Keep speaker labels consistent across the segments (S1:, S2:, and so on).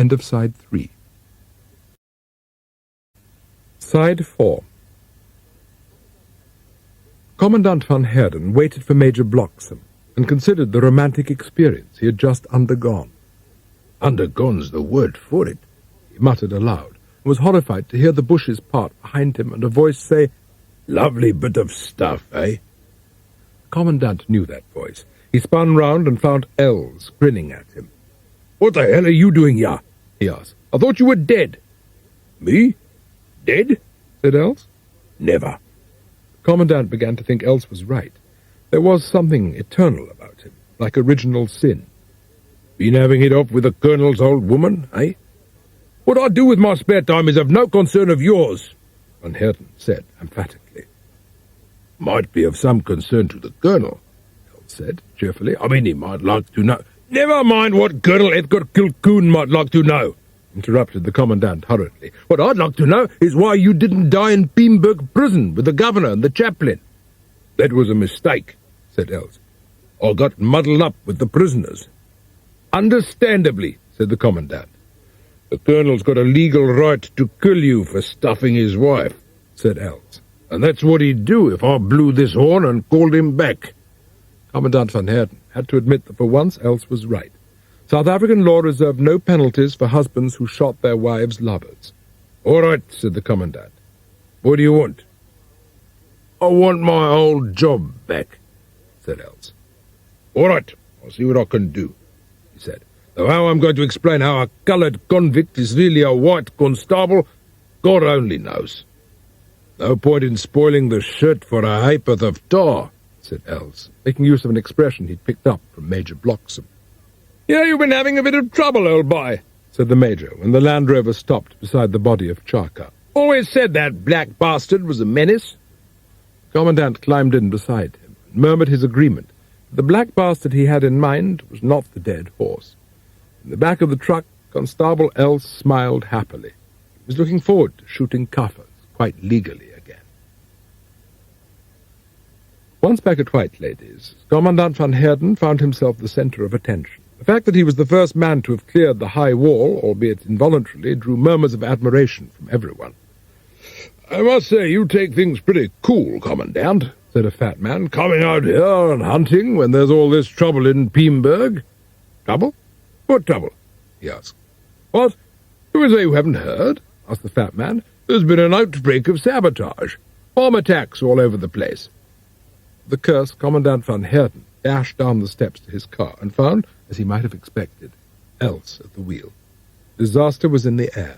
S1: End of Side 3. Side 4. Commandant van Heerden waited for Major Bloxham and considered the romantic experience he had just undergone.
S2: Undergone's the word for it,
S1: he muttered aloud, and was horrified to hear the bushes part behind him and a voice say,
S2: "Lovely bit of stuff, eh?"
S1: The Commandant knew that voice. He spun round and found Els grinning at him.
S2: "What the hell are you doing here?"
S1: he asked. "I thought you were dead."
S2: "Me? Dead?"
S1: said Els.
S2: "Never."
S1: The Commandant began to think Els was right. There was something eternal about him, like original sin.
S2: "Been having it off with the Colonel's old woman, eh?" "What I do with my spare time is of no concern of yours," Van Heerden said emphatically. "Might be of some concern to the Colonel," Els said cheerfully. "I mean, he might like to know—" "Never mind what Colonel Edgar Kilcoon might like to know," interrupted the Commandant hurriedly. "What I'd like to know is why you didn't die in Peenburg prison with the Governor and the Chaplain." "That was a mistake," said Els. "I got muddled up with the prisoners." "Understandably," said the Commandant. "The Colonel's got a legal right to kill you for stuffing his wife," said Els. "And that's what he'd do if I blew this horn and called him back."
S1: Commandant van Heerden had to admit that for once Els was right. South African law reserved no penalties for husbands who shot their wives' lovers.
S2: "All right," said the Commandant. "What do you want?" "I want my old job back," said Els. "All right, I'll see what I can do," he said. "Though how I'm going to explain how a coloured convict is really a white constable, God only knows." "No point in spoiling the shirt for a ha'porth of tar," said Els,
S1: making use of an expression he'd picked up from Major Bloxham.
S2: "Yeah, you've been having a bit of trouble, old boy,"
S1: said the Major, when the Land Rover stopped beside the body of Chaka.
S2: "Always said that black bastard was a menace."
S1: The Commandant climbed in beside him and murmured his agreement. The black bastard he had in mind was not the dead horse. In the back of the truck, Constable Els smiled happily. He was looking forward to shooting Kaffers, quite legally again. Once back at Whiteladies, Commandant van Heerden found himself the centre of attention. The fact that he was the first man to have cleared the high wall, albeit involuntarily, drew murmurs of admiration from everyone. "I must say you take things pretty cool, Commandant," said a fat man, "coming out here and hunting when there's all this trouble in Peenburg." "Trouble? What trouble?" he asked. "What? Do you say you haven't heard?" asked the fat man. "There's been an outbreak of sabotage. Bomb attacks all over the place." The curse, Commandant van Heerden dashed down the steps to his car and found, as he might have expected, Els at the wheel. Disaster was in the air.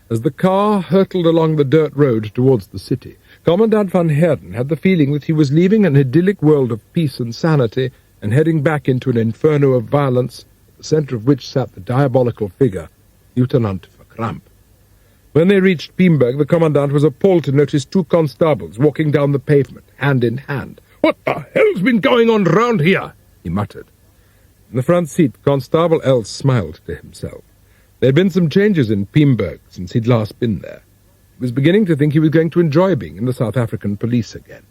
S1: As the car hurtled along the dirt road towards the city, Commandant van Heerden had the feeling that he was leaving an idyllic world of peace and sanity and heading back into an inferno of violence, at the centre of which sat the diabolical figure, Lieutenant Verkramp. When they reached Peenburg, the Commandant was appalled to notice two constables walking down the pavement, hand in hand. "What the hell's been going on round here?" he muttered. In the front seat, Constable Els smiled to himself. There had been some changes in Peenburg since he'd last been there. He was beginning to think he was going to enjoy being in the South African police again.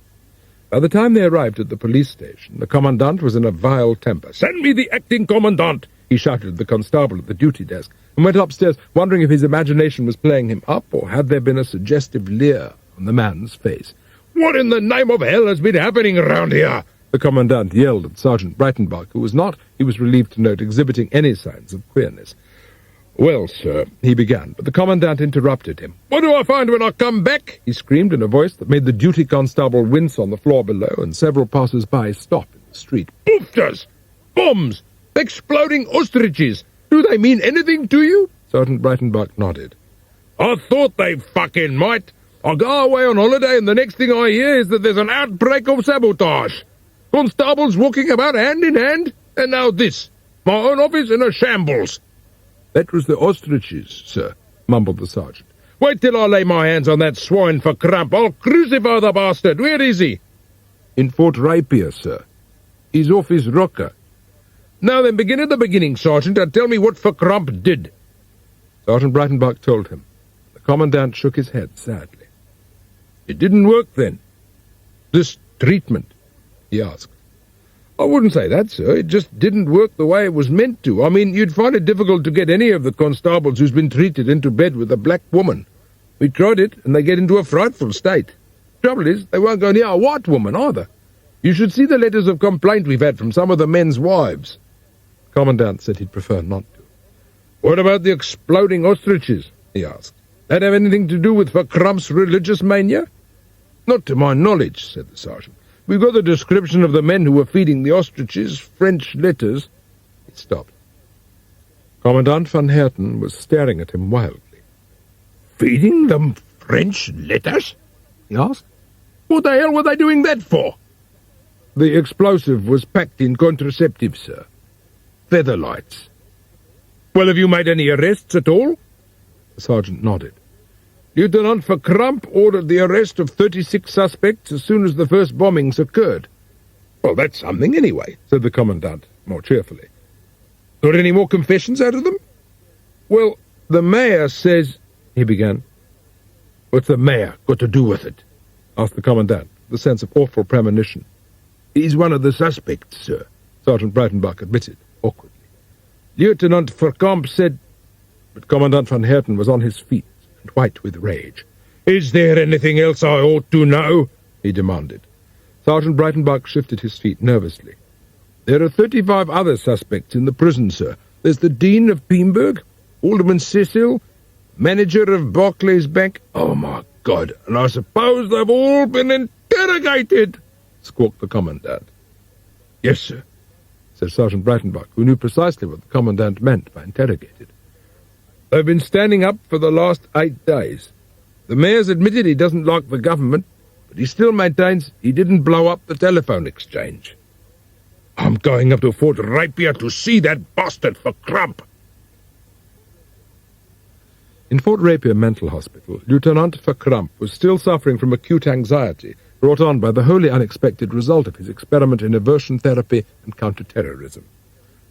S1: By the time they arrived at the police station, the Commandant was in a vile temper. "Send me the acting Commandant!" he shouted at the constable at the duty desk, and went upstairs, wondering if his imagination was playing him up, or had there been a suggestive leer on the man's face. "What in the name of hell has been happening around here?" the Commandant yelled at Sergeant Breitenbach, who was not, he was relieved to note, exhibiting any signs of queerness. "Well, sir," he began, but the Commandant interrupted him. "What do I find when I come back?" he screamed in a voice that made the duty constable wince on the floor below, and several passers-by stop in the street. "Boofters! Bombs! Exploding ostriches! Do they mean anything to you?" Sergeant Breitenbach nodded. "I thought they fucking might. I go away on holiday and the next thing I hear is that there's an outbreak of sabotage. Constables walking about hand in hand, and now this. My own office in a shambles." "That was the ostriches, sir," mumbled the sergeant. "Wait till I lay my hands on that swine for Verkramp. I'll crucify the bastard. Where is he?" "In Fort Rapier, sir. He's off his rocker." "Now then, begin at the beginning, Sergeant, and tell me what Verkramp did." Sergeant Breitenbach told him. The Commandant shook his head sadly. "It didn't work, then? This treatment?" he asked.
S2: I wouldn't say that, sir. It just didn't work the way it was meant to. I mean, you'd find it difficult to get any of the constables who's been treated into bed with a black woman. We tried it, and they get into a frightful state. Trouble is, they won't go near a white woman either. You should see the letters of complaint we've had from some of the men's wives.
S1: The Commandant said he'd prefer not to.
S2: What about the exploding ostriches? He asked. That have anything to do with Verkramp's religious mania? Not to my knowledge, said the sergeant. We've got the description of the men who were feeding the ostriches French letters.
S1: He stopped. Commandant van Herten was staring at him wildly.
S2: Feeding them French letters? He asked. What the hell were they doing that for? The explosive was packed in contraceptives, sir. Featherlights. Well, have you made any arrests at all?
S1: The sergeant nodded.
S2: Lieutenant Verkramp ordered the arrest of 36 suspects as soon as the first bombings occurred. Well, that's something anyway, said the Commandant, more cheerfully. Got any more confessions out of them? Well, the mayor says... he began. What's the mayor got to do with it?
S1: Asked the Commandant, with a sense of awful premonition.
S2: He's one of the suspects, sir,
S1: Sergeant Breitenbach admitted, awkwardly.
S2: Lieutenant Verkamp said...
S1: But Commandant van Herten was on his feet, and white with rage.
S2: Is there anything else I ought to know? He demanded.
S1: Sergeant Breitenbach shifted his feet nervously.
S2: There are 35 other suspects in the prison, sir. There's the Dean of Peenburg, Alderman Cecil, manager of Barclays Bank. Oh, my God, and I suppose they've all been interrogated, squawked the Commandant. Yes, sir,
S1: said Sergeant Breitenbach, who knew precisely what the Commandant meant by interrogated.
S2: They've been standing up for the last 8 days. The mayor's admitted he doesn't like the government, but he still maintains he didn't blow up the telephone exchange. I'm going up to Fort Rapier to see that bastard for Crump.
S1: In Fort Rapier Mental Hospital, Lieutenant Verkramp was still suffering from acute anxiety brought on by the wholly unexpected result of his experiment in aversion therapy and counter-terrorism.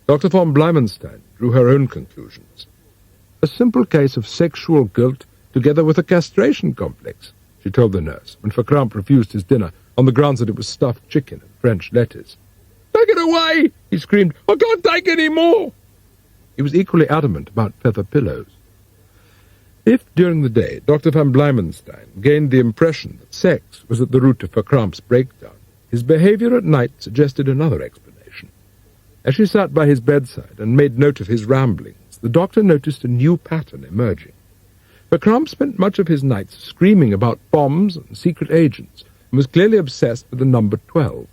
S1: Dr. von Bleimenstein drew her own conclusions. A simple case of sexual guilt together with a castration complex, she told the nurse, when Verkramp refused his dinner on the grounds that it was stuffed chicken and French letters.
S2: Take it away, he screamed. I can't take any more.
S1: He was equally adamant about feather pillows. If, during the day, Dr. van Bleimenstein gained the impression that sex was at the root of Verkramp's breakdown, his behavior at night suggested another explanation. As she sat by his bedside and made note of his ramblings, the doctor noticed a new pattern emerging. Verkramp spent much of his nights screaming about bombs and secret agents, and was clearly obsessed with the number 12.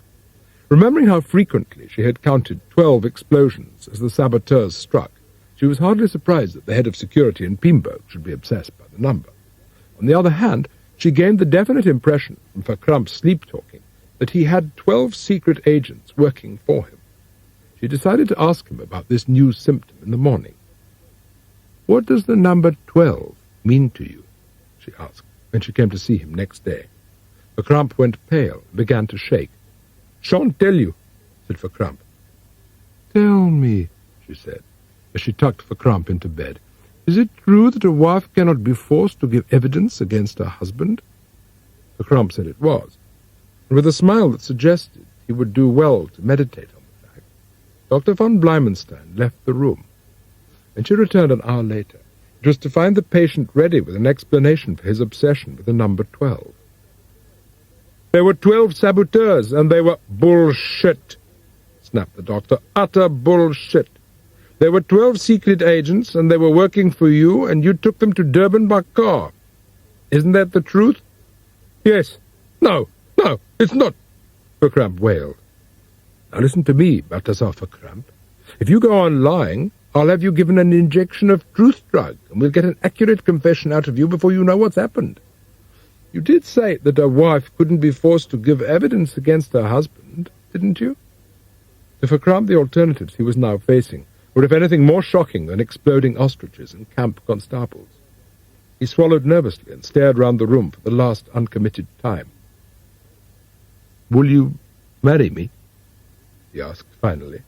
S1: Remembering how frequently she had counted 12 explosions as the saboteurs struck, she was hardly surprised that the head of security in Peenburg should be obsessed by the number. On the other hand, she gained the definite impression from Verkramp's sleep-talking that he had 12 secret agents working for him. She decided to ask him about this new symptom in the morning. "What does the number 12 mean to you?" she asked, when she came to see him next day. Verkramp went pale and began to shake. "Shan't tell you," said Verkramp. "Tell me," she said, as she tucked Verkramp into bed. "Is it true that a wife cannot be forced to give evidence against her husband?" Verkramp said it was, and with a smile that suggested he would do well to meditate on the fact, Dr. von Bleimenstein left the room. When she returned an hour later, it was to find the patient ready with an explanation for his obsession with the number 12. "There were 12 saboteurs, and they were bullshit," snapped the doctor. "Utter bullshit. There were 12 secret agents, and they were working for you, and you took them to Durban by car. Isn't that the truth?" "Yes." No, it's not," Verkramp wailed. "Now listen to me, Balthasar Verkramp. If you go on lying, I'll have you given an injection of truth drug, and we'll get an accurate confession out of you before you know what's happened. You did say that a wife couldn't be forced to give evidence against her husband, didn't you?" To Verkramp, the alternatives he was now facing were if anything more shocking than exploding ostriches and camp constables. He swallowed nervously and stared round the room for the last uncommitted time. "Will you marry me?" he asked finally.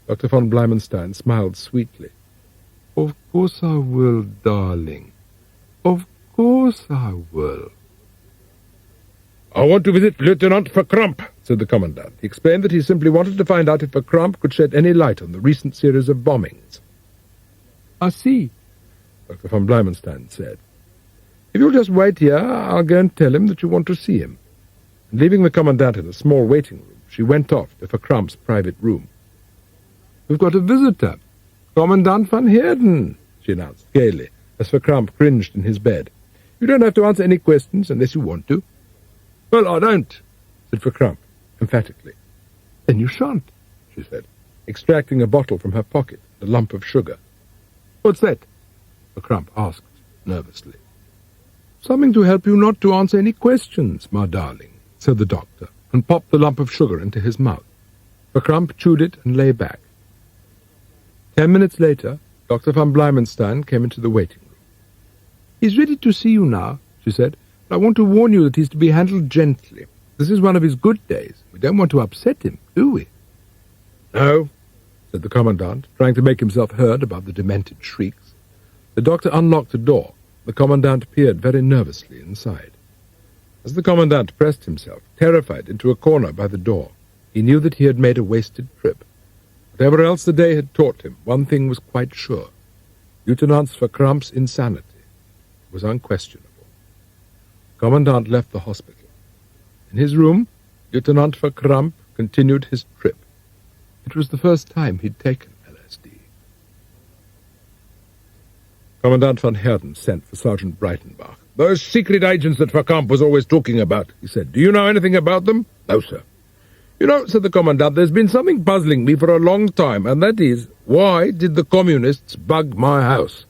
S1: Dr. von Bleimenstein smiled sweetly. "Of course I will, darling. Of course I will."
S2: "I want to visit Lieutenant Verkramp," said the Commandant. He explained that he simply wanted to find out if Verkramp could shed any light on the recent series of bombings.
S1: "I see,"
S2: Dr. von Bleimenstein said. "If you'll just wait here, I'll go and tell him that you want to see him." And leaving the Commandant in a small waiting room, she went off to Verkramp's private room.
S1: "We've got a visitor, Commandant van Heerden," she announced gaily, as Verkramp cringed in his bed. "You don't have to answer any questions unless you want to."
S2: "Well, I don't," said Verkramp, emphatically.
S1: "Then you shan't,"
S2: she said, extracting a bottle from her pocket and a lump of sugar.
S1: "What's that?"
S2: Verkramp asked, nervously.
S1: "Something to help you not to answer any questions, my darling," said the doctor, and popped the lump of sugar into his mouth. Verkramp chewed it and lay back. 10 minutes later, Dr. von Bleimenstein came into the waiting room. "He's ready to see you now," she said, "but I want to warn you that he's to be handled gently. This is one of his good days. We don't want to upset him, do we?"
S2: "No,"
S1: said the Commandant, trying to make himself heard above the demented shrieks. The doctor unlocked the door. The Commandant peered very nervously inside. As the Commandant pressed himself, terrified, into a corner by the door, he knew that he had made a wasted trip. Whatever else the day had taught him, one thing was quite sure. Lieutenant Verkramp's insanity was unquestionable. The Commandant left the hospital. In his room, Lieutenant Verkramp continued his trip. It was the first time he'd taken LSD. Commandant von Heerden sent for Sergeant Breitenbach.
S2: "Those secret agents that Verkramp was always talking about," he said. "Do you know anything about them?"
S1: "No, sir."
S2: "You know," said the Commandant, "there's been something puzzling me for a long time, and that is, why did the communists bug my house?"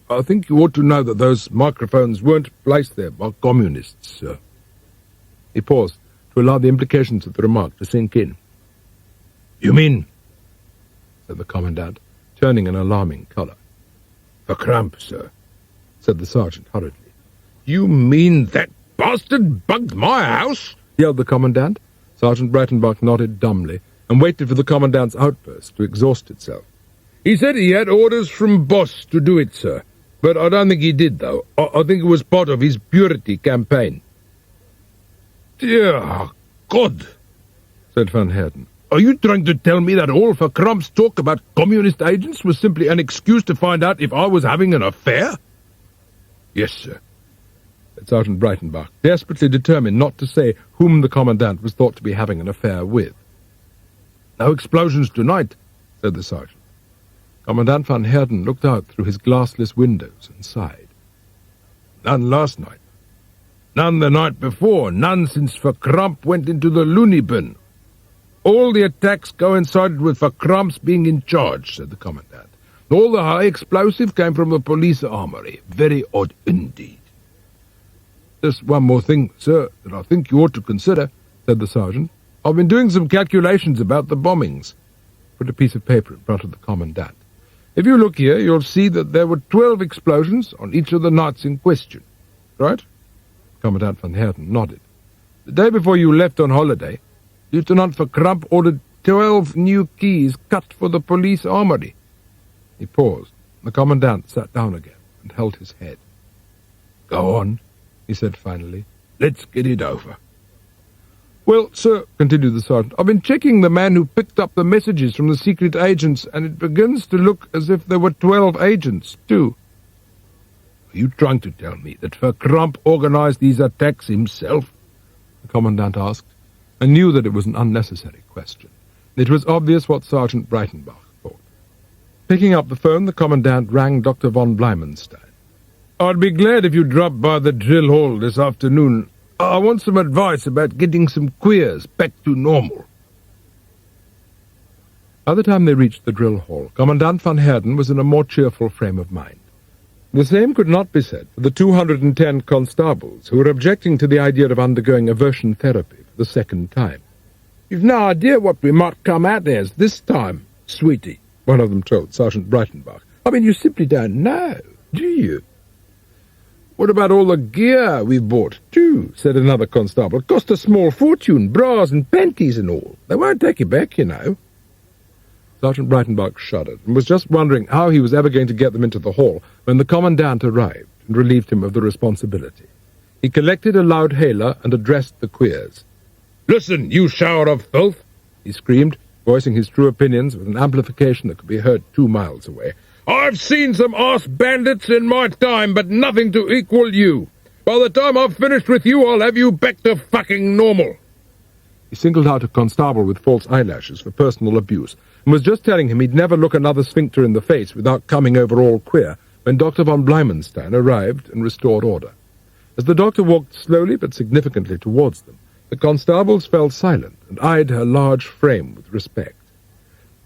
S1: "I think you ought to know that those microphones weren't placed there by communists, sir." He paused to allow the implications of the remark to sink in.
S2: "You mean,"
S1: said the Commandant, turning an alarming colour.
S2: "Verkramp, sir,"
S1: said the sergeant hurriedly.
S2: "You mean that bastard bugged my house?"
S1: yelled the Commandant. Sergeant Breitenbach nodded dumbly and waited for the Commandant's outburst to exhaust itself.
S2: "He said he had orders from Boss to do it, sir. But I don't think he did, though. I think it was part of his purity campaign." "Dear God," said Van Heerden. "Are you trying to tell me that all Verkramp's talk about communist agents was simply an excuse to find out if I was having an affair?"
S1: "Yes, sir," said Sergeant Breitenbach, desperately determined not to say whom the Commandant was thought to be having an affair with.
S2: "No explosions tonight,"
S1: said the sergeant. Commandant van Heerden looked out through his glassless windows and sighed.
S2: "None last night. None the night before. None since Verkramp went into the loony bin. All the attacks coincided with Verkramp's being in charge," said the Commandant. "All the high explosive came from the police armory. Very odd indeed."
S1: "Just one more thing, sir, that I think you ought to consider," said the sergeant. "I've been doing some calculations about the bombings." Put a piece of paper in front of the Commandant. "If you look here, you'll see that there were 12 explosions on each of the nights in question. Right?" Commandant van Heerden nodded. "The day before you left on holiday, Lieutenant Verkramp ordered 12 new keys cut for the police armory." He paused. The Commandant sat down again and held his head.
S2: "Go on,"
S1: he said finally.
S2: "Let's get it over."
S1: "Well, sir," continued the sergeant, "I've been checking the man who picked up the messages from the secret agents, and it begins to look as if there were 12 agents, too."
S2: "Are you trying to tell me that Verkramp organized these attacks himself?"
S1: the Commandant asked, and knew that it was an unnecessary question. It was obvious what Sergeant Breitenbach thought. Picking up the phone, the Commandant rang Dr. von Bleimenstein.
S2: "I'd be glad if you dropped by the drill hall this afternoon. I want some advice about getting some queers back to normal."
S1: By the time they reached the drill hall, Commandant van Heerden was in a more cheerful frame of mind. The same could not be said for the 210 constables who were objecting to the idea of undergoing aversion therapy for the second time.
S2: "You've no idea what we might come out as this time, sweetie,"
S1: one of them told Sergeant Breitenbach.
S2: "I mean, you simply don't know, do you?"
S1: "What about all the gear we've bought, too?" said another constable.
S2: "It cost a small fortune, bras and panties and all. They won't take you back, you know."
S1: Sergeant Breitenbach shuddered, and was just wondering how he was ever going to get them into the hall when the Commandant arrived and relieved him of the responsibility. He collected a loud hailer and addressed the queers.
S2: "Listen, you shower of filth!"
S1: he screamed, voicing his true opinions with an amplification that could be heard 2 miles away.
S2: "I've seen some arse bandits in my time, but nothing to equal you. By the time I've finished with you, I'll have you back to fucking normal."
S1: He singled out a constable with false eyelashes for personal abuse, and was just telling him he'd never look another sphincter in the face without coming over all queer, when Dr. von Bleimenstein arrived and restored order. As the doctor walked slowly but significantly towards them, the constables fell silent and eyed her large frame with respect.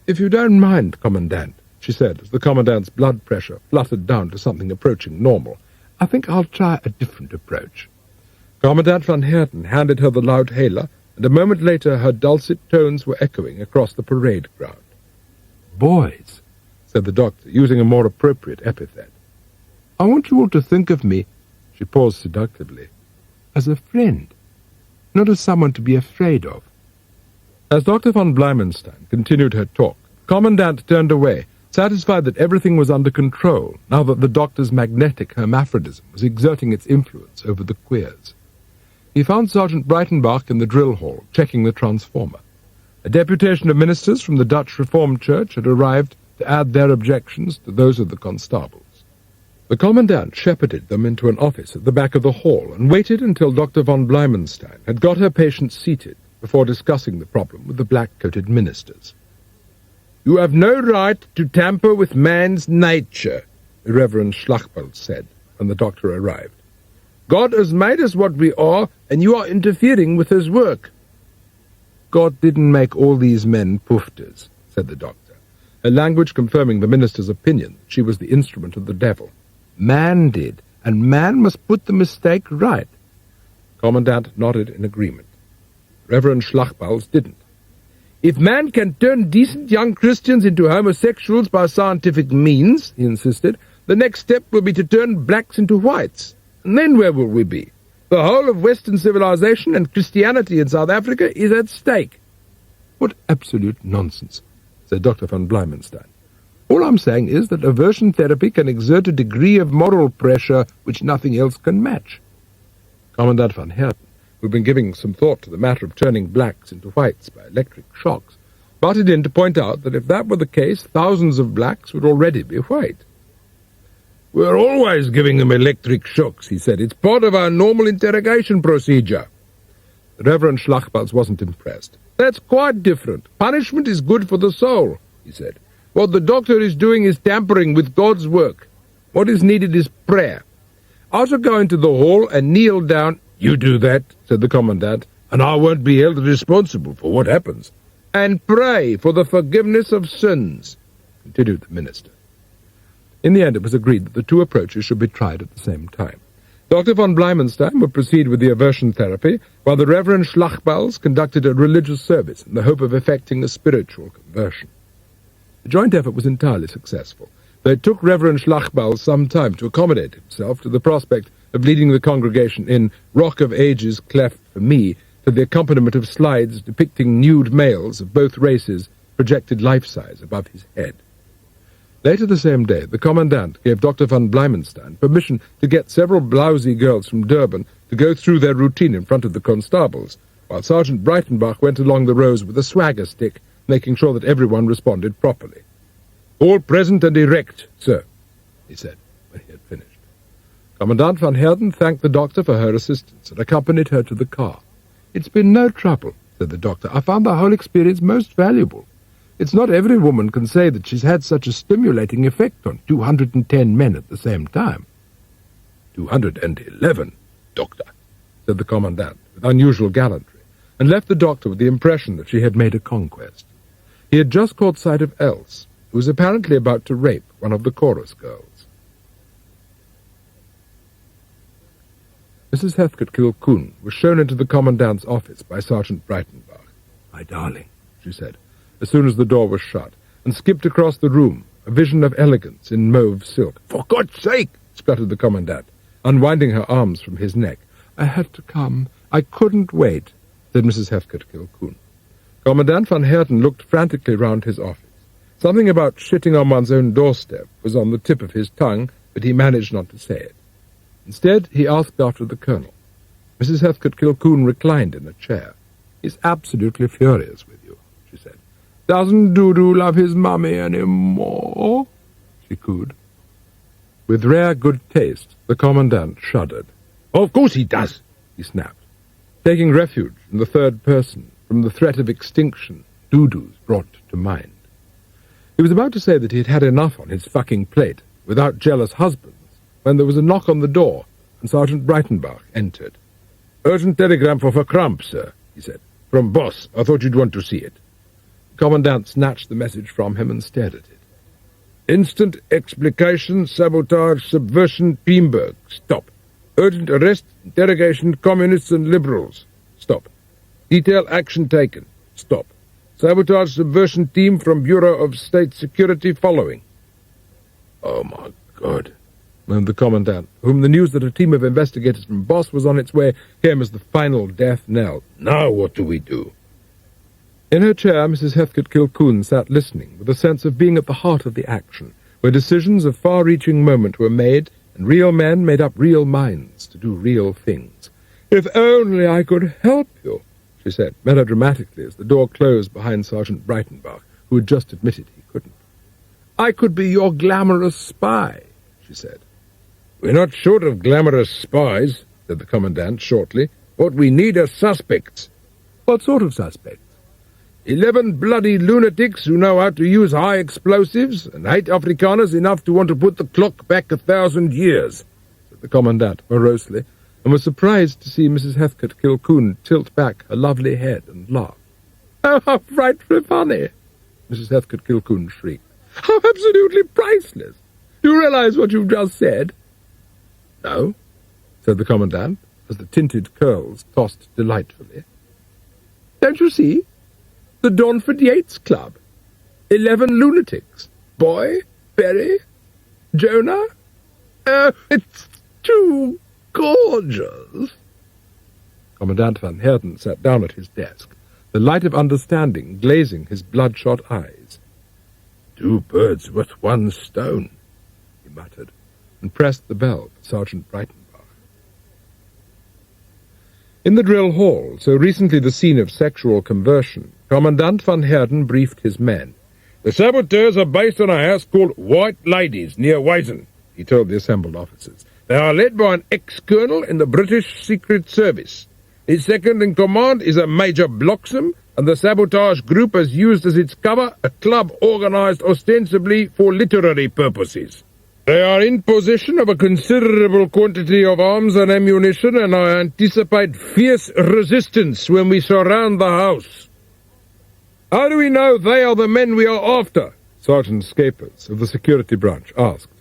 S1: "If you don't mind, Commandant," she said, as the Commandant's blood pressure fluttered down to something approaching normal, "I think I'll try a different approach." Commandant van Heerden handed her the loud hailer, and a moment later her dulcet tones were echoing across the parade ground. "Boys," said the doctor, using a more appropriate epithet, "I want you all to think of me," she paused seductively, "as a friend, not as someone to be afraid of." As Dr. von Bleimenstein continued her talk, the Commandant turned away, satisfied that everything was under control, now that the doctor's magnetic hermaphrodism was exerting its influence over the queers. He found Sergeant Breitenbach in the drill hall, checking the transformer. A deputation of ministers from the Dutch Reformed Church had arrived to add their objections to those of the constables. The Commandant shepherded them into an office at the back of the hall and waited until Dr. von Bleimenstein had got her patient seated before discussing the problem with the black-coated ministers.
S2: "You have no right to tamper with man's nature," the Reverend Schlachbald said when the doctor arrived. "God has made us what we are, and you are interfering with his work."
S1: "God didn't make all these men poofters," said the doctor, her language confirming the minister's opinion that she was the instrument of the devil. "Man did, and man must put the mistake right." Commandant nodded in agreement. Reverend Schlachbals didn't.
S2: "If man can turn decent young Christians into homosexuals by scientific means," he insisted, "the next step will be to turn blacks into whites. And then where will we be? The whole of Western civilization and Christianity in South Africa is at stake."
S1: "What absolute nonsense," said Dr. von Bleimenstein. "All I'm saying is that aversion therapy can exert a degree of moral pressure which nothing else can match." Commandant van Heerden, who had been giving some thought to the matter of turning blacks into whites by electric shocks, butted in to point out that if that were the case, thousands of blacks would already be white.
S2: "We're always giving them electric shocks," he said. "It's part of our normal interrogation procedure."
S1: The Reverend Schlachbals wasn't impressed.
S2: "That's quite different. Punishment is good for the soul," he said. "What the doctor is doing is tampering with God's work. What is needed is prayer. I shall go into the hall and kneel down."
S1: "You do that," said the Commandant, "and I won't be held responsible for what happens."
S2: "And pray for the forgiveness of sins," continued the minister.
S1: In the end, it was agreed that the two approaches should be tried at the same time. Dr. von Bleimenstein would proceed with the aversion therapy, while the Reverend Schlachbals conducted a religious service in the hope of effecting a spiritual conversion. The joint effort was entirely successful, though it took Reverend Schlachbals some time to accommodate himself to the prospect of leading the congregation in Rock of Ages Cleft for Me to the accompaniment of slides depicting nude males of both races projected life-size above his head. Later the same day, the Commandant gave Dr. von Bleimenstein permission to get several blousy girls from Durban to go through their routine in front of the constables, while Sergeant Breitenbach went along the rows with a swagger stick, making sure that everyone responded properly. "All present and erect, sir," he said when he had finished. Commandant van Heerden thanked the doctor for her assistance and accompanied her to the car. "It's been no trouble," said the doctor. "I found the whole experience most valuable. It's not every woman can say that she's had such a stimulating effect on 210 men at the same time."
S2: 211, doctor,
S1: said the Commandant with unusual gallantry, and left the doctor with the impression that she had made a conquest. He had just caught sight of Else, who was apparently about to rape one of the chorus girls. Mrs. Heathcote Kilcoon was shown into the Commandant's office by Sergeant Breitenbach. "My darling," she said, as soon as the door was shut, and skipped across the room, a vision of elegance in mauve silk.
S2: "For God's sake!"
S1: spluttered the Commandant, unwinding her arms from his neck. "I had to come. I couldn't wait," said Mrs. Heathcote Kilcoon. Commandant van Heerden looked frantically round his office. Something about shitting on one's own doorstep was on the tip of his tongue, but he managed not to say it. Instead, he asked after the Colonel. Mrs. Heathcote Kilcoon reclined in a chair. "He's absolutely furious with you," she said. "Doesn't Dudu love his mummy any more?" she cooed. With rare good taste, the Commandant shuddered. "Of course he does," he snapped. Taking refuge in the third person from the threat of extinction Dudu's brought to mind. He was about to say that he had had enough on his fucking plate, without jealous husbands, when there was a knock on the door, and Sergeant Breitenbach entered. "Urgent telegram for Verkramp, sir," he said. "From boss. I thought you'd want to see it." The Commandant snatched the message from him and stared at it. "Instant explication, sabotage, subversion, Teamberg. Stop. Urgent arrest, interrogation, communists and liberals. Stop. Detail action taken. Stop. Sabotage, subversion team from Bureau of State Security following." "Oh, my God," moaned the Commandant, whom the news that a team of investigators from Boss was on its way came as the final death knell. "Now what do we do?" In her chair, Mrs. Heathcote Kilcoon sat listening, with a sense of being at the heart of the action, where decisions of far-reaching moment were made, and real men made up real minds to do real things. "If only I could help you," she said, melodramatically, as the door closed behind Sergeant Breitenbach, who had just admitted he couldn't. "I could be your glamorous spy," she said. "We're not short of glamorous spies," said the Commandant shortly. "What we need are suspects." "What sort of suspects?" 11 bloody lunatics who know how to use high explosives and hate Afrikaners enough to want to put the clock back 1,000 years, said the Commandant morosely, and was surprised to see Mrs. Heathcote Kilcoon tilt back her lovely head and laugh. "Oh, how frightfully funny!" Mrs. Heathcote Kilcoon shrieked. "How absolutely priceless! Do you realize what you've just said?" "No," said the Commandant, as the tinted curls tossed delightfully. "Don't you see? The Donford Yates Club. 11 lunatics. Boy, Berry, Jonah. Oh, it's too gorgeous." Commandant Van Heerden sat down at his desk, the light of understanding glazing his bloodshot eyes. "2 birds with 1 stone," he muttered, and pressed the bell for Sergeant Breitenbach. In the drill hall, so recently the scene of sexual conversion, Commandant Van Heerden briefed his men. "The saboteurs are based on a house called White Ladies, near Wyzen," he told the assembled officers. "They are led by an ex-colonel in the British Secret Service. His second in command is a Major Bloxham, and the sabotage group has used as its cover a club organized ostensibly for literary purposes. They are in possession of a considerable quantity of arms and ammunition, and I anticipate fierce resistance when we surround the house." "How do we know they are the men we are after?" Sergeant Scapers of the security branch asked.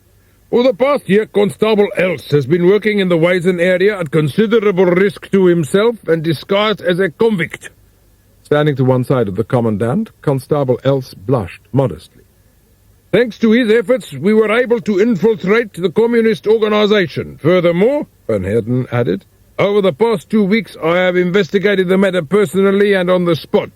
S1: "For the past year, Constable Else has been working in the Wyzen area at considerable risk to himself and disguised as a convict." Standing to one side of the Commandant, Constable Else blushed modestly. "Thanks to his efforts, we were able to infiltrate the communist organization. Furthermore," Van Heerden added, "over the past 2 weeks I have investigated the matter personally and on the spot.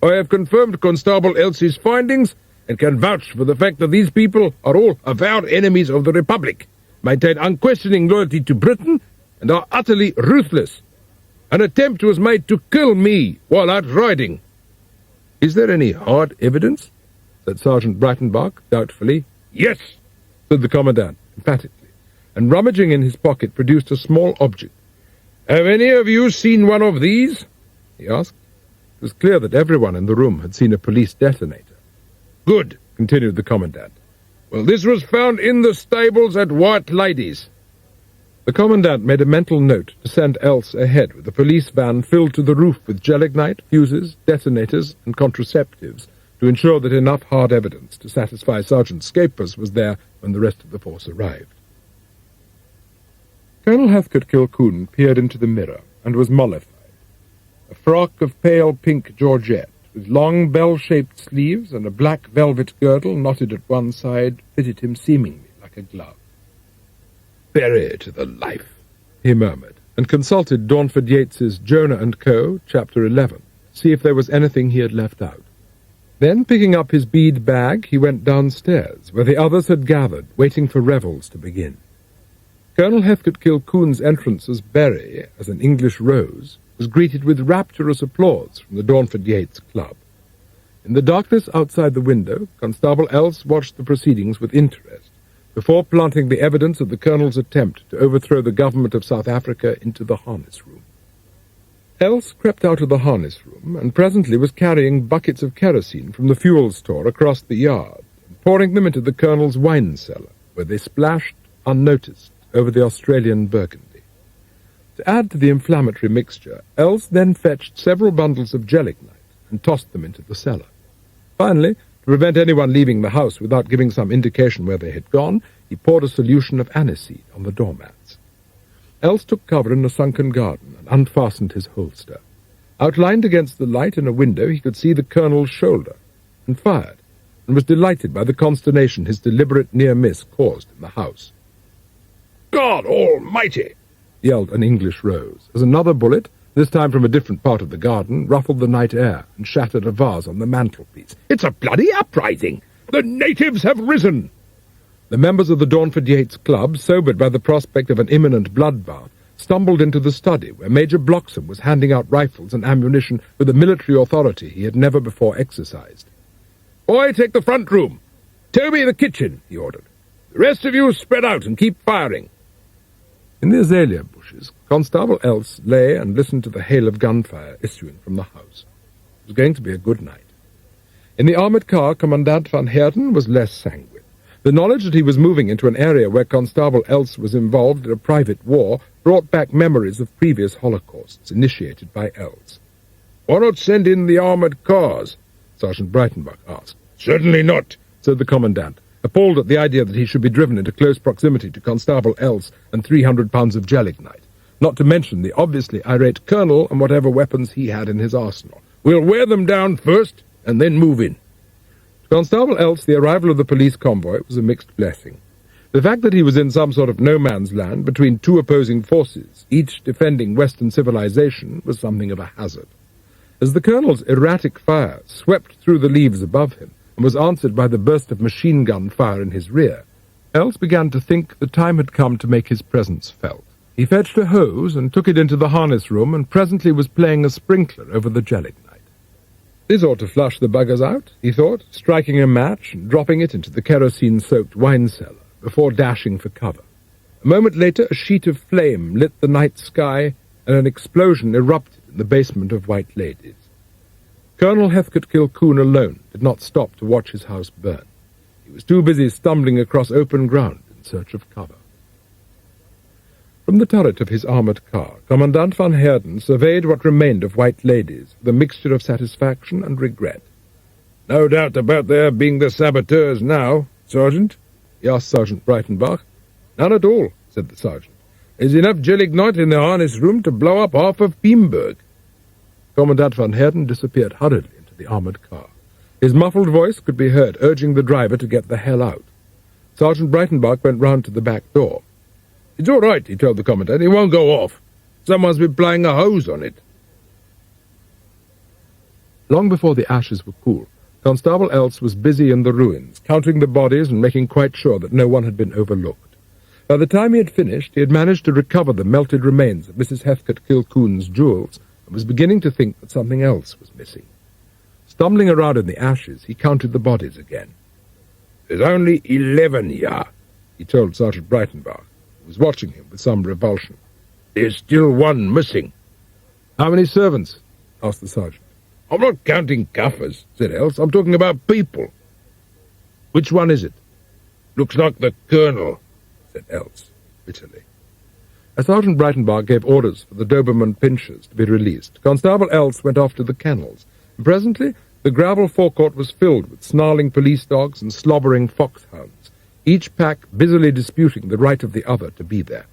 S1: I have confirmed Constable Else's findings and can vouch for the fact that these people are all avowed enemies of the Republic, maintain unquestioning loyalty to Britain, and are utterly ruthless. An attempt was made to kill me while out riding." "Is there any hard evidence?" said Sergeant Breitenbach doubtfully. "Yes," said the Commandant emphatically, and rummaging in his pocket produced a small object. "Have any of you seen one of these?" he asked. It was clear that everyone in the room had seen a police detonator. "Good," continued the Commandant. "Well, this was found in the stables at White Ladies." The Commandant made a mental note to send Else ahead with a police van filled to the roof with gelignite, fuses, detonators, and contraceptives, to ensure that enough hard evidence to satisfy Sergeant Scapers was there when the rest of the force arrived. Colonel Heathcote Kilcoon peered into the mirror and was mollified. A frock of pale pink georgette, with long bell-shaped sleeves and a black velvet girdle knotted at one side, fitted him seemingly like a glove. "Bury to the life," he murmured, and consulted Dawnford Yates's Jonah and Co., Chapter 11, to see if there was anything he had left out. Then, picking up his bead bag, he went downstairs, where the others had gathered, waiting for revels to begin. Colonel Heathcote Kilcoon's entrance as Berry, as an English rose, was greeted with rapturous applause from the Dawnford Yates Club. In the darkness outside the window, Constable Else watched the proceedings with interest, before planting the evidence of the Colonel's attempt to overthrow the government of South Africa into the harness room. Else crept out of the harness room, and presently was carrying buckets of kerosene from the fuel store across the yard, and pouring them into the Colonel's wine cellar, where they splashed, unnoticed, over the Australian Burgundy. To add to the inflammatory mixture, Else then fetched several bundles of gelignite and tossed them into the cellar. Finally, to prevent anyone leaving the house without giving some indication where they had gone, he poured a solution of aniseed on the doormats. Else took cover in a sunken garden and unfastened his holster. Outlined against the light in a window, he could see the Colonel's shoulder, and fired, and was delighted by the consternation his deliberate near miss caused in the house.
S2: "God almighty!"
S1: yelled an English rose, as another bullet, this time from a different part of the garden, ruffled the night air and shattered a vase on the mantelpiece.
S2: "It's a bloody uprising! The natives have risen!"
S1: The members of the Dawnford Yates Club, sobered by the prospect of an imminent bloodbath, stumbled into the study where Major Bloxham was handing out rifles and ammunition with a military authority he had never before exercised.
S2: "Boy, take the front room. Toby, the kitchen," he ordered. "The rest of you spread out and keep firing."
S1: In the azalea bushes, Constable Else lay and listened to the hail of gunfire issuing from the house. It was going to be a good night. In the armoured car, Commandant van Heerden was less sanguine. The knowledge that he was moving into an area where Constable Else was involved in a private war brought back memories of previous holocausts initiated by Else.
S2: "Why not send in the armoured cars?"
S1: Sergeant Breitenbach asked.
S2: "Certainly not,"
S1: said the Commandant, appalled at the idea that he should be driven into close proximity to Constable Else and 300 pounds of gelignite, not to mention the obviously irate Colonel and whatever weapons he had in his arsenal.
S2: "We'll wear them down first, and then move in."
S1: To Constable Else, the arrival of the police convoy was a mixed blessing. The fact that he was in some sort of no-man's land between two opposing forces, each defending Western civilization, was something of a hazard. As the Colonel's erratic fire swept through the leaves above him, and was answered by the burst of machine-gun fire in his rear, Else began to think the time had come to make his presence felt. He fetched a hose and took it into the harness room, and presently was playing a sprinkler over the gelignite. This ought to flush the buggers out, he thought, striking a match and dropping it into the kerosene-soaked wine cellar before dashing for cover. A moment later, a sheet of flame lit the night sky, and an explosion erupted in the basement of White Ladies. Colonel Heathcote Kilcoon alone did not stop to watch his house burn. He was too busy stumbling across open ground in search of cover. From the turret of his armoured car, Commandant van Heerden surveyed what remained of White Ladies with a mixture of satisfaction and regret.
S2: "No doubt about their being the saboteurs now, Sergeant?"
S1: he asked Sergeant Breitenbach.
S2: "None at all," said the sergeant. "There's enough gelignite in the harness room to blow up half of Beamberg."
S1: Commandant van Heerden disappeared hurriedly into the armoured car. His muffled voice could be heard urging the driver to get the hell out. Sergeant Breitenbach went round to the back door.
S2: "It's all right," he told the Commandant. "It won't go off. Someone's been playing a hose on it."
S1: Long before the ashes were cool, Constable Else was busy in the ruins, counting the bodies and making quite sure that no one had been overlooked. By the time he had finished, he had managed to recover the melted remains of Mrs. Heathcote Kilcoon's jewels, and was beginning to think that something else was missing. Stumbling around in the ashes, he counted the bodies again.
S2: "There's only 11 here,"
S1: he told Sergeant Breitenbach, who was watching him with some revulsion.
S2: "There's still one missing."
S1: "How many servants?" asked the sergeant.
S2: "I'm not counting Kaffers," said Else. "I'm talking about people."
S1: "Which one is it?"
S2: "Looks like the Colonel,"
S1: said Else, bitterly. As Sergeant Breitenbach gave orders for the Doberman pinchers to be released, Constable Else went off to the kennels, and presently the gravel forecourt was filled with snarling police dogs and slobbering foxhounds, each pack busily disputing the right of the other to be there.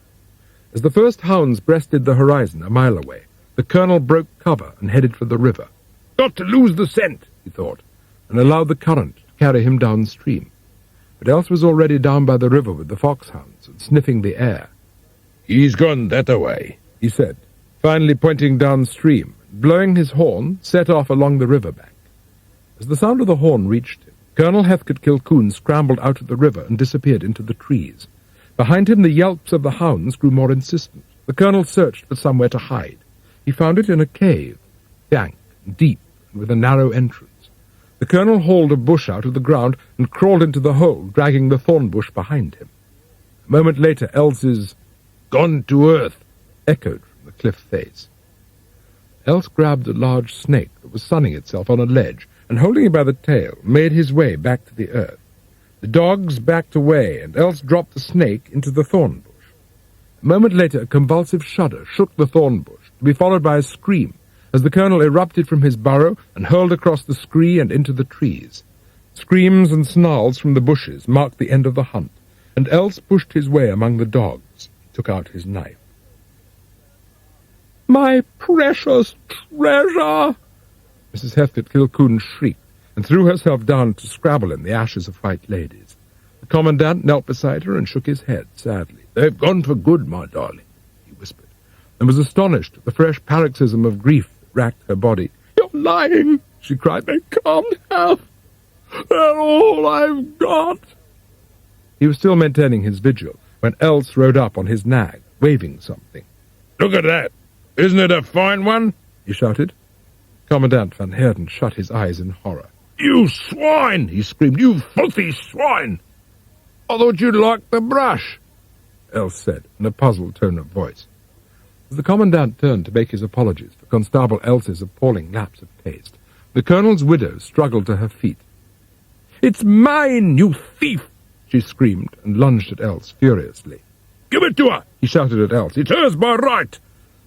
S1: As the first hounds breasted the horizon a mile away, the Colonel broke cover and headed for the river.
S2: "Got to lose the scent,"
S1: he thought, and allowed the current to carry him downstream. But Else was already down by the river with the foxhounds and sniffing the air.
S2: "He's gone that-a-way,"
S1: he said, finally pointing downstream, and blowing his horn, set off along the river bank. As the sound of the horn reached him, Colonel Heathcote Kilcoon scrambled out of the river and disappeared into the trees. Behind him the yelps of the hounds grew more insistent. The colonel searched for somewhere to hide. He found it in a cave, dank and deep, and with a narrow entrance. The colonel hauled a bush out of the ground and crawled into the hole, dragging the thorn bush behind him. A moment later, Else's "Gone to earth" echoed from the cliff face. Else grabbed a large snake that was sunning itself on a ledge, and holding it by the tail, made his way back to the earth. The dogs backed away, and Else dropped the snake into the thorn bush. A moment later, a convulsive shudder shook the thorn bush, to be followed by a scream, as the colonel erupted from his burrow and hurled across the scree and into the trees. Screams and snarls from the bushes marked the end of the hunt, and Else pushed his way among the dogs. He took out his knife. "My precious treasure!" Mrs. Heathcote-Kilcoon shrieked, and threw herself down to scrabble in the ashes of white ladies. The commandant knelt beside her and shook his head sadly. "They've gone for good, my darling," he whispered, and was astonished at the fresh paroxysm of grief that racked her body. "You're lying!" she cried. "They can't have! They're all I've got!" He was still maintaining his vigil when Else rode up on his nag, waving something. "Look at that! Isn't it a fine one?" he shouted. Commandant Van Heerden shut his eyes in horror. "You swine!" he screamed. "You filthy swine! I thought you'd like the brush," Else said in a puzzled tone of voice. As the commandant turned to make his apologies for Constable Else's appalling lapse of taste, the colonel's widow struggled to her feet. "It's mine, you thief!" she screamed, and lunged at Else furiously. "Give it to her!" he shouted at Else. "It's hers by right!"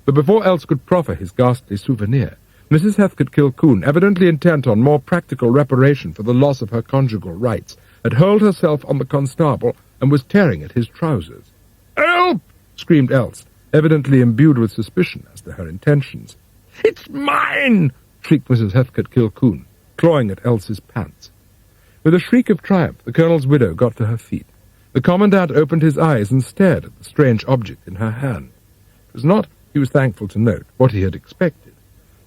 S1: But before Else could proffer his ghastly souvenir, Mrs. Heathcote-Kilcoon, evidently intent on more practical reparation for the loss of her conjugal rights, had hurled herself on the constable and was tearing at his trousers. "Help!" screamed Else, evidently imbued with suspicion as to her intentions. "It's mine!" shrieked Mrs. Heathcote-Kilcoon, clawing at Else's pants. With a shriek of triumph, the colonel's widow got to her feet. The commandant opened his eyes and stared at the strange object in her hand. It was not, he was thankful to note, what he had expected.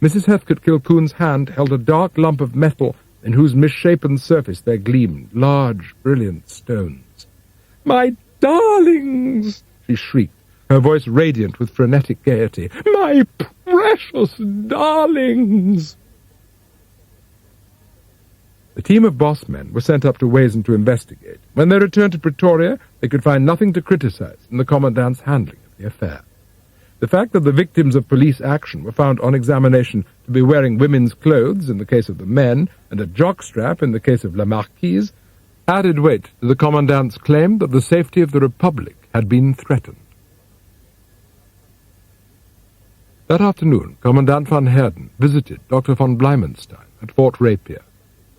S1: Mrs. Heathcote-Kilcoon's hand held a dark lump of metal in whose misshapen surface there gleamed large, brilliant stones. "My darlings!" she shrieked, her voice radiant with frenetic gaiety. "My precious darlings!" The team of boss men were sent up to Wazen to investigate. When they returned to Pretoria, they could find nothing to criticize in the commandant's handling of the affair. The fact that the victims of police action were found on examination to be wearing women's clothes in the case of the men and a jockstrap in the case of La Marquise added weight to the commandant's claim that the safety of the Republic had been threatened. That afternoon, Commandant Van Heerden visited Dr. von Bleimenstein at Fort Rapier.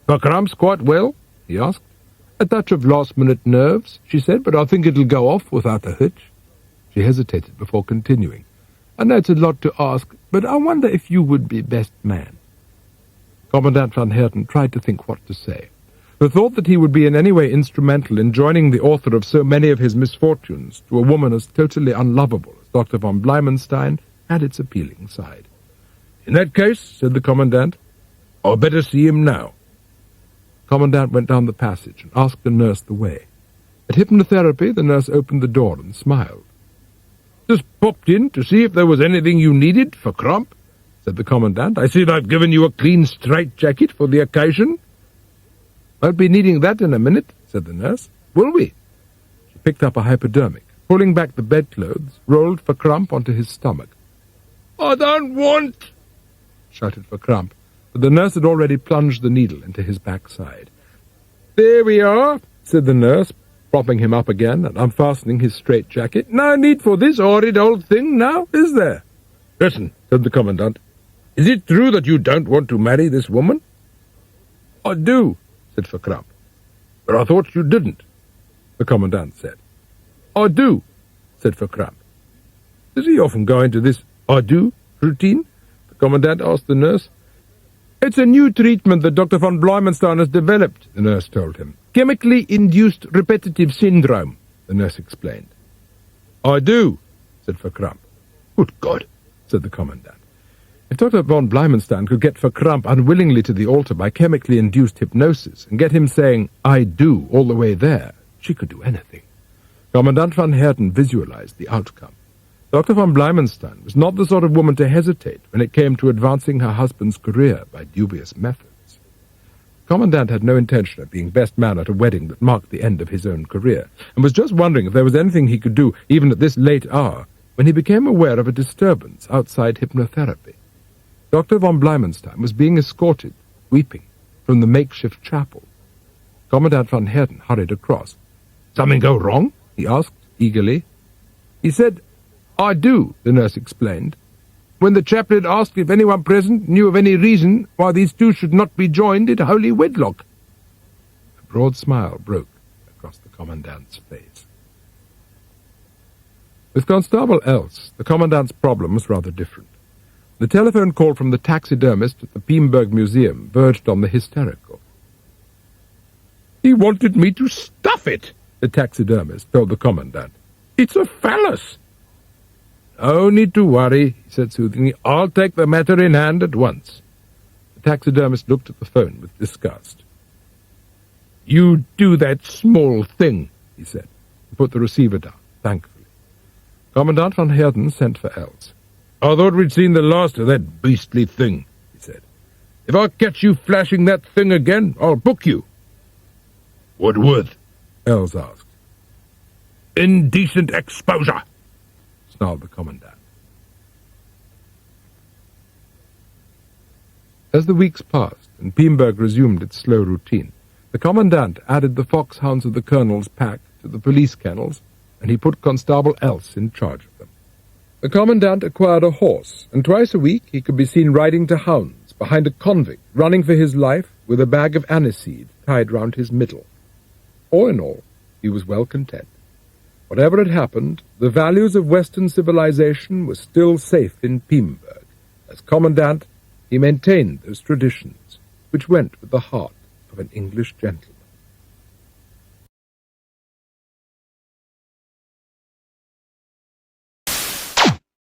S1: "Verkramp's quite well?" he asked. "A touch of last-minute nerves," she said, "but I think it'll go off without a hitch." She hesitated before continuing. "I know it's a lot to ask, but I wonder if you would be best man." Commandant Van Heerden tried to think what to say. The thought that he would be in any way instrumental in joining the author of so many of his misfortunes to a woman as totally unlovable as Dr. von Bleimenstein had its appealing side. "In that case," said the commandant, "I'd better see him now." The commandant went down the passage and asked the nurse the way. At hypnotherapy, the nurse opened the door and smiled. "Just popped in to see if there was anything you needed for Crump," said the commandant. "I see I've given you a clean straitjacket for the occasion." "Won't be needing that in a minute," said the nurse. "Will we?" She picked up a hypodermic, pulling back the bedclothes, rolled for Crump onto his stomach. "I don't want," shouted for Crump, but the nurse had already plunged the needle into his backside. "There we are," said the nurse, propping him up again and unfastening his straitjacket. "No need for this horrid old thing now, is there?" "Listen," said the commandant. "Is it true that you don't want to marry this woman?" "I do," said Verkramp. "But I thought you didn't," the commandant said. "I do," said Verkramp. "Does he often go into this I do routine?" the commandant asked the nurse. "It's a new treatment that Dr. von Bleimenstein has developed," the nurse told him. "Chemically induced repetitive syndrome," the nurse explained. "I do," said Verkramp. "Good God," said the commandant. If Dr. von Bleimenstein could get Verkramp unwillingly to the altar by chemically induced hypnosis and get him saying, "I do," all the way there, she could do anything. Commandant van Heerden visualized the outcome. Dr. von Bleimenstein was not the sort of woman to hesitate when it came to advancing her husband's career by dubious methods. The Commandant had no intention of being best man at a wedding that marked the end of his own career, and was just wondering if there was anything he could do, even at this late hour, when he became aware of a disturbance outside hypnotherapy. Dr. von Bleimenstein was being escorted, weeping, from the makeshift chapel. Commandant van Heerden hurried across. "Something go wrong?" he asked, eagerly. "He said, 'I do,'" the nurse explained. "When the chaplain asked if anyone present knew of any reason why these two should not be joined in holy wedlock." A broad smile broke across the Commandant's face. With Constable Else, the Commandant's problem was rather different. The telephone call from the taxidermist at the Pimberg Museum verged on the hysterical. "He wanted me to stuff it," the taxidermist told the Commandant. "It's a phallus." "No need to worry," he said soothingly. "I'll take the matter in hand at once." The taxidermist looked at the phone with disgust. "You do that small thing," he said, and put the receiver down, thankfully. Commandant van Heerden sent for Else. "I thought we'd seen the last of that beastly thing," he said. "If I catch you flashing that thing again, I'll book you." "What with?" Else asked. "Indecent exposure," snarled the Commandant. As the weeks passed and Pimberg resumed its slow routine, the Commandant added the foxhounds of the Colonel's pack to the police kennels, and he put Constable Else in charge of them. The Commandant acquired a horse, and twice a week he could be seen riding to hounds behind a convict running for his life with a bag of aniseed tied round his middle. All in all, he was well content. Whatever had happened, the values of Western civilization were still safe in Pimberg. As Commandant, he maintained those traditions, which went with the heart of an English gentleman.